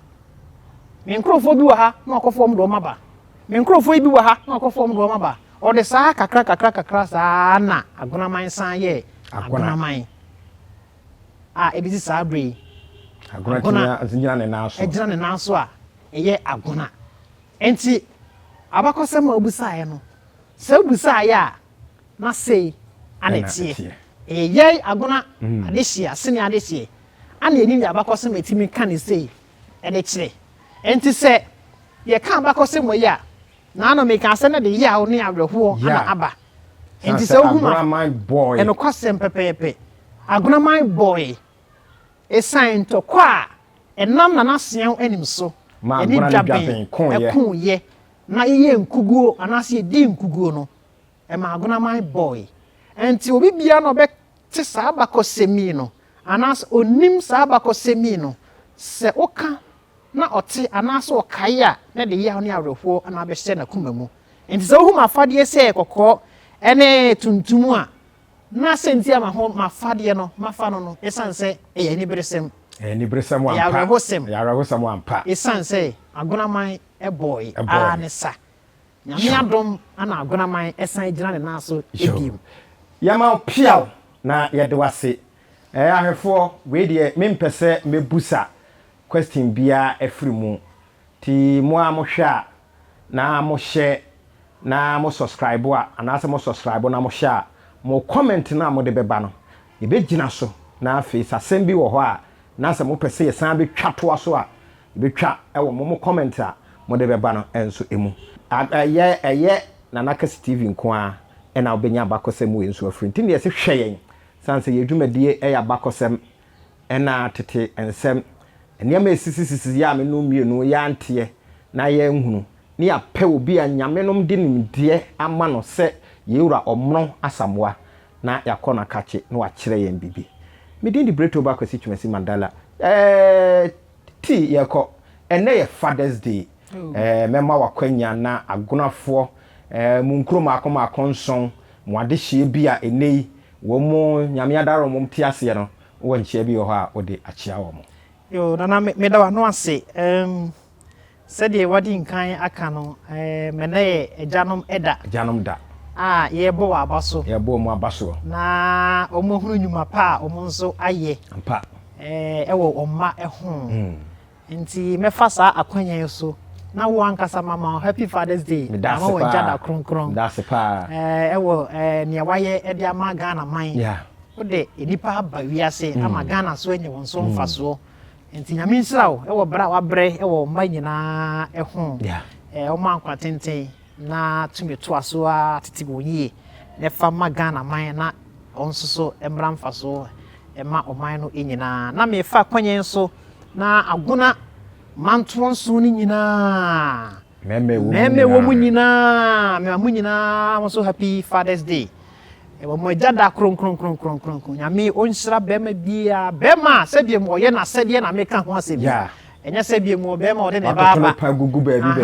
S1: me nkrofo bi wa ha na akofo mo de omaba me nkrofo bi wa ha na akofo mo de omaba o de saa kakra saa na Agona man san ye Agona man ebisi saa bre
S2: Agona zinjina ne naso
S1: ejina ne naso a eye agona enti abakosem obusae no se obusae a na sei anetie eye agona adehia sene adehie ana eni abakosem etimi ka ne sei ede kire enti se ye ka abakosem ya na no me ka se na de ya wo ne awerho ana aba enti se ohuma
S2: my boy
S1: eno kwasem pepepe agona my boy esan to kwa enam na nasean anim so eni Juaben ekun ye na ye nkuguo anase di nkuguo no e ma agona my boy enti obi bia no be te sa abakosemi no anas onim sa abakosemi no se oka na ote anas okaye a na de ye ne awerho ana be hye na kumamu enti se ohuma afade se kokko ene tuntumu a na senti ama ho mafade no mafa no esanse e ni bresem
S2: ni bresem ampa ya rahosem ampa
S1: esanse agona man e boy ne sa nyame adom ana agona man esan gina ne naso ebiem
S2: yama piaw na yede wase ahwefo we de mempese mebusa question bia afrimu ti mo amohwa na mo share na mo subscribe a anase mo subscribe na mo share mo comment na mo de beba no e be gina so na face asem bi wo ho a na se mo pese yesan be twato so a e be twa e wo mo comment a mo de beba no enso emu eye na Kesse TV nko a e na obenya abakosem we enso afri nti ne yesi hweyen sanse ye dwumadie e ya abakosem e na tete ensem eniam esisisisi ya me no mienu ya nte na ye nhunu ni apɛ obi a nyamenom de nimdeɛ ama no sɛ yewura omno asamwa na yakɔ na kache na wakyerɛ yɛn bibi medin di breto ba kwasi twemasi mandala ti yɛkɔ ene ye Father's Day mema wakwanya na agonafoɔ munkrom akoma akonson mo ade hye bi a enei wo mo nyame adaro mo ti ase no wo nhyɛ bi ho a wo de akyea wo mo
S1: yo na me da wa no ase sɛdeɛ wadi nkan aka no mene ejanom
S2: da
S1: ye bo wa abaso
S2: mo abaso
S1: na omo hunu nyuma pa omo nso aye
S2: ampa
S1: ewo omma eho nti mefa saa akwanya so na wo ankasa mama happy Father's Day
S2: na
S1: wo jada kronkron
S2: that's pa
S1: ewo ne waye e dia ma Ghana man wo de enipa ba wiase ama Ghana so enye won so mfaso enti nyame nsirawo ewo bra wa bre ewo mma nyina eho o man kwatenten na tumi to aso a titibonye ne fa ma Ghana man na onsoso emra mfaso ema oman no enyina na me fa kwanye nso na agona manto nso ni nyina meme wo mu nyina me mu nyina mo so happy Father's Day ewo mo jada kronkron nyame onsira bema bia bema se bia mo ye na se de na meka ho ase bia enya se bia mo bema o de ne baba
S2: pa gugu baabi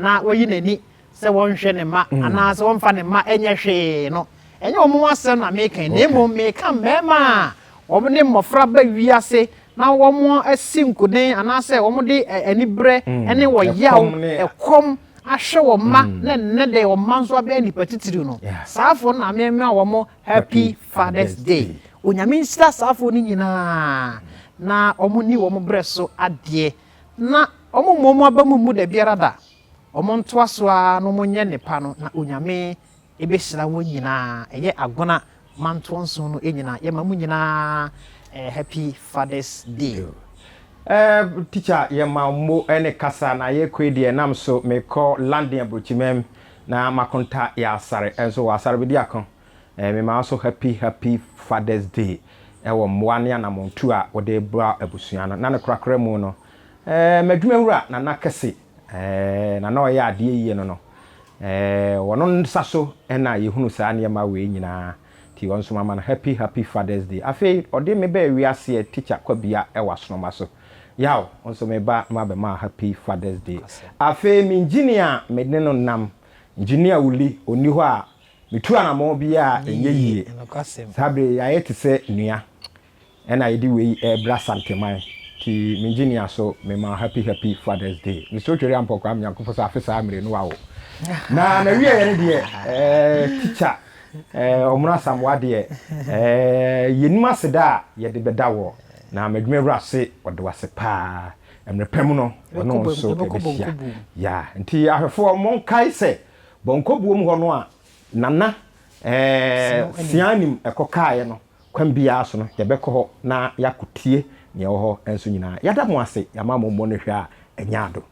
S1: na oyi nani se wonhwe ne ma ana se wonfa ne ma enya hwe no enya o mo ase na meka ne mo meka bema o mo ne mofra ba wiase na wo mo asinkoden ana se wo mo de anibre ene wo yaw ekom ahwe wo ma na ne de wo manso aba ni patitiri no saafo na me wo mo happy Father's Day onyame nsta saafo ni nyina na omo ni wo mo breso ade na omo momo aba mu da biara da omo nto aso a no mo nye nepa no na onyame ebesira wo nyina eye agona manto nso no enyina ye ma mu nyina happy Father's Day.
S2: Teacher ye ma mo ene kasa na ye kwedie nam so me call landing abrochimem na makonta ya asare enso wasare bi diakon me ma also happy Father's Day wo mwane na montu a wo de bra abusua no na ne krakra mu no madwuma wura na Kesse na oya ade yiye no wono nsaso ena yehunu saa ne ma we nyina ti wonso mama na happy Father's Day afi ode me ba wiase teacher kwabia wasonoma so yaw onso me ba ma be ma happy Father's Day afi mi engineer me ne no nam engineer wuli oni ho a mitu anamo bia enye yie sabre ya yete se nua ena yedi we bra Asanteman ti mi engineer so me ma happy Father's Day mi so twere ampokwa am yankofo sa afisa amre no wawo na wie ye ne de teacher omuna samwa de yenuma seda ye de beda wo na medwuma wrase wode wase pa emrepem no ono so ebehia ya nti ahwefo monkai se bonkobuom ho no a nana Sianim ekokae no kwambia so no yebekọ ho na yakotie ne ho enso nyina yada mo ase yamammo no hwa anyado